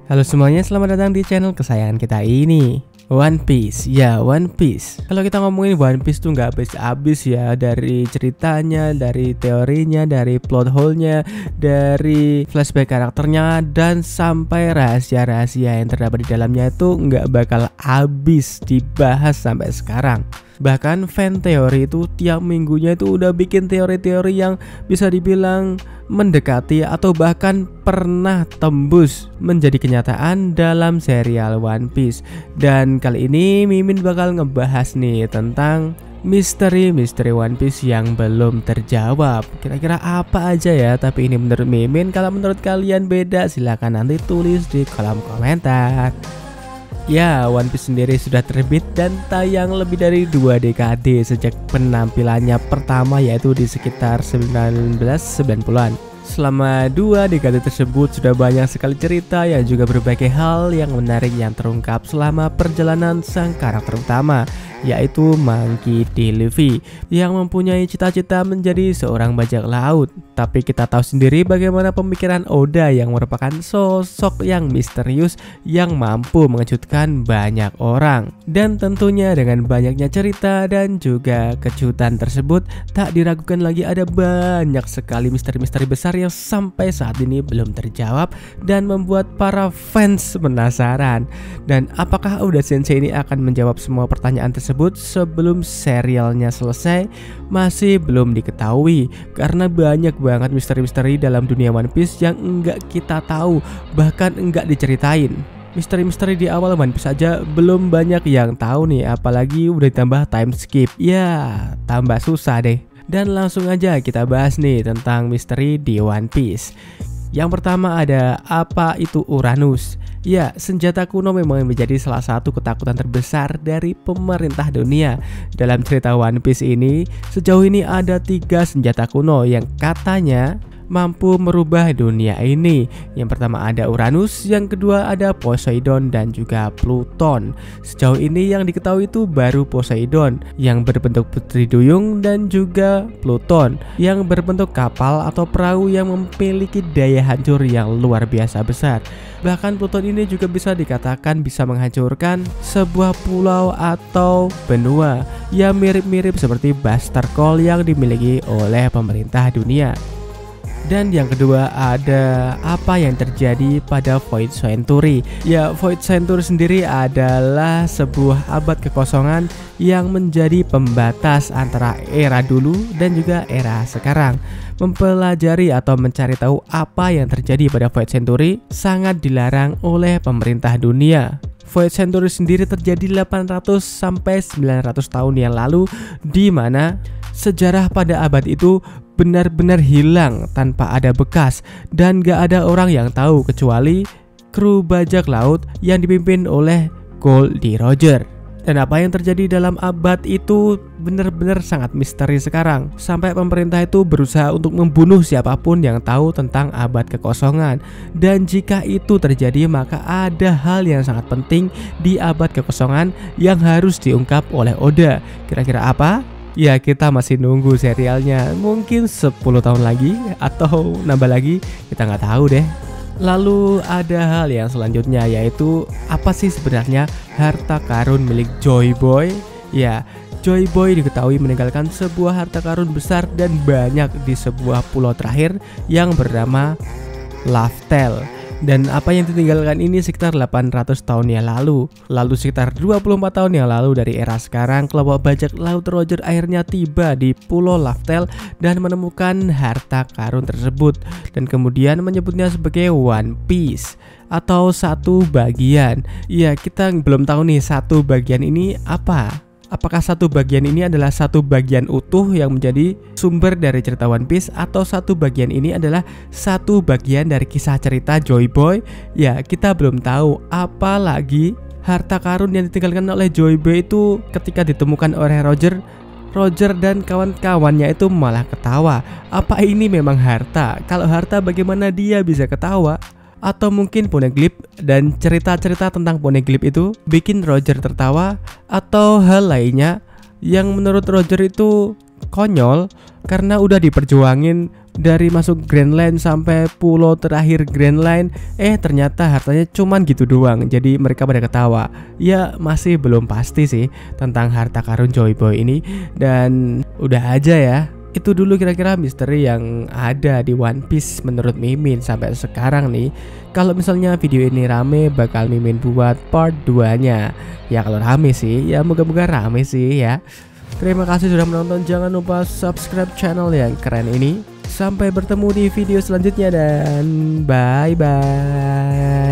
Halo semuanya, selamat datang di channel kesayangan kita ini, One Piece. Ya, One Piece. Kalau kita ngomongin One Piece tuh nggak habis-habis ya, dari ceritanya, dari teorinya, dari plot hole-nya, dari flashback karakternya, dan sampai rahasia-rahasia yang terdapat di dalamnya itu nggak bakal habis dibahas sampai sekarang. Bahkan fan teori itu tiap minggunya itu udah bikin teori-teori yang bisa dibilang mendekati atau bahkan pernah tembus menjadi kenyataan dalam serial One Piece. Dan kali ini Mimin bakal ngebahas nih tentang misteri-misteri One Piece yang belum terjawab. Kira-kira apa aja ya? Tapi ini menurut Mimin, kalau menurut kalian beda silahkan nanti tulis di kolom komentar. Ya, One Piece sendiri sudah terbit dan tayang lebih dari 2 dekade sejak penampilannya pertama, yaitu di sekitar 1990-an. Selama 2 dekade tersebut sudah banyak sekali cerita yang juga berbagai hal yang menarik yang terungkap selama perjalanan sang karakter utama, yaitu Monkey D. Luffy yang mempunyai cita-cita menjadi seorang bajak laut. Tapi kita tahu sendiri bagaimana pemikiran Oda yang merupakan sosok yang misterius yang mampu mengejutkan banyak orang. Dan tentunya dengan banyaknya cerita dan juga kejutan tersebut, tak diragukan lagi ada banyak sekali misteri-misteri besar yang sampai saat ini belum terjawab dan membuat para fans penasaran. Dan apakah Oda Sensei ini akan menjawab semua pertanyaan tersebut sebelum serialnya selesai? Masih belum diketahui, karena banyak banget misteri-misteri dalam dunia One Piece yang enggak kita tahu, bahkan enggak diceritain. Misteri-misteri di awal One Piece aja belum banyak yang tahu nih, apalagi udah ditambah time skip. Ya, tambah susah deh. Dan langsung aja kita bahas nih tentang misteri di One Piece. Yang pertama ada, apa itu Uranus? Ya, senjata kuno memang menjadi salah satu ketakutan terbesar dari pemerintah dunia. Dalam cerita One Piece ini, sejauh ini ada 3 senjata kuno yang katanya mampu merubah dunia ini. Yang pertama ada Uranus, yang kedua ada Poseidon dan juga Pluton. Sejauh ini yang diketahui itu baru Poseidon yang berbentuk putri duyung dan juga Pluton yang berbentuk kapal atau perahu yang memiliki daya hancur yang luar biasa besar. Bahkan Pluton ini juga bisa dikatakan bisa menghancurkan sebuah pulau atau benua yang mirip-mirip seperti Buster Call yang dimiliki oleh pemerintah dunia. Dan yang kedua ada, apa yang terjadi pada Void Century? Ya, Void Century sendiri adalah sebuah abad kekosongan yang menjadi pembatas antara era dulu dan juga era sekarang. Mempelajari atau mencari tahu apa yang terjadi pada Void Century sangat dilarang oleh pemerintah dunia. Void Century sendiri terjadi 800 sampai 900 tahun yang lalu, di mana sejarah pada abad itu benar-benar hilang tanpa ada bekas dan gak ada orang yang tahu kecuali kru bajak laut yang dipimpin oleh Goldie Roger. Dan apa yang terjadi dalam abad itu benar-benar sangat misteri sekarang, sampai pemerintah itu berusaha untuk membunuh siapapun yang tahu tentang abad kekosongan. Dan jika itu terjadi, maka ada hal yang sangat penting di abad kekosongan yang harus diungkap oleh Oda. Kira-kira apa? Ya, kita masih nunggu serialnya, mungkin 10 tahun lagi atau nambah lagi, kita nggak tahu deh. Lalu ada hal yang selanjutnya, yaitu apa sih sebenarnya harta karun milik Joy Boy? Ya, Joy Boy diketahui meninggalkan sebuah harta karun besar dan banyak di sebuah pulau terakhir yang bernama Laftel. Dan apa yang ditinggalkan ini sekitar 800 tahun yang lalu. Lalu sekitar 24 tahun yang lalu dari era sekarang, kelompok bajak laut Roger akhirnya tiba di Pulau Laftel dan menemukan harta karun tersebut, dan kemudian menyebutnya sebagai One Piece atau satu bagian. Ya, kita belum tahu nih satu bagian ini apa. Apakah satu bagian ini adalah satu bagian utuh yang menjadi sumber dari cerita One Piece, atau satu bagian ini adalah satu bagian dari kisah cerita Joy Boy? Ya, kita belum tahu. Apalagi harta karun yang ditinggalkan oleh Joy Boy itu ketika ditemukan oleh Roger dan kawan-kawannya itu malah ketawa. Apa ini memang harta? Kalau harta, bagaimana dia bisa ketawa? Atau mungkin Poneglyph dan cerita-cerita tentang Poneglyph itu bikin Roger tertawa, atau hal lainnya yang menurut Roger itu konyol karena udah diperjuangin dari masuk Grand Line sampai pulau terakhir Grand Line, ternyata hartanya cuman gitu doang. Jadi mereka pada ketawa. Ya masih belum pasti sih tentang harta karun Joy Boy ini. Dan udah aja ya, itu dulu kira-kira misteri yang ada di One Piece menurut Mimin sampai sekarang nih. Kalau misalnya video ini rame, bakal Mimin buat part 2 nya. Ya kalau rame sih, ya moga-moga rame sih ya. Terima kasih sudah menonton, jangan lupa subscribe channel yang keren ini. Sampai bertemu di video selanjutnya dan bye-bye.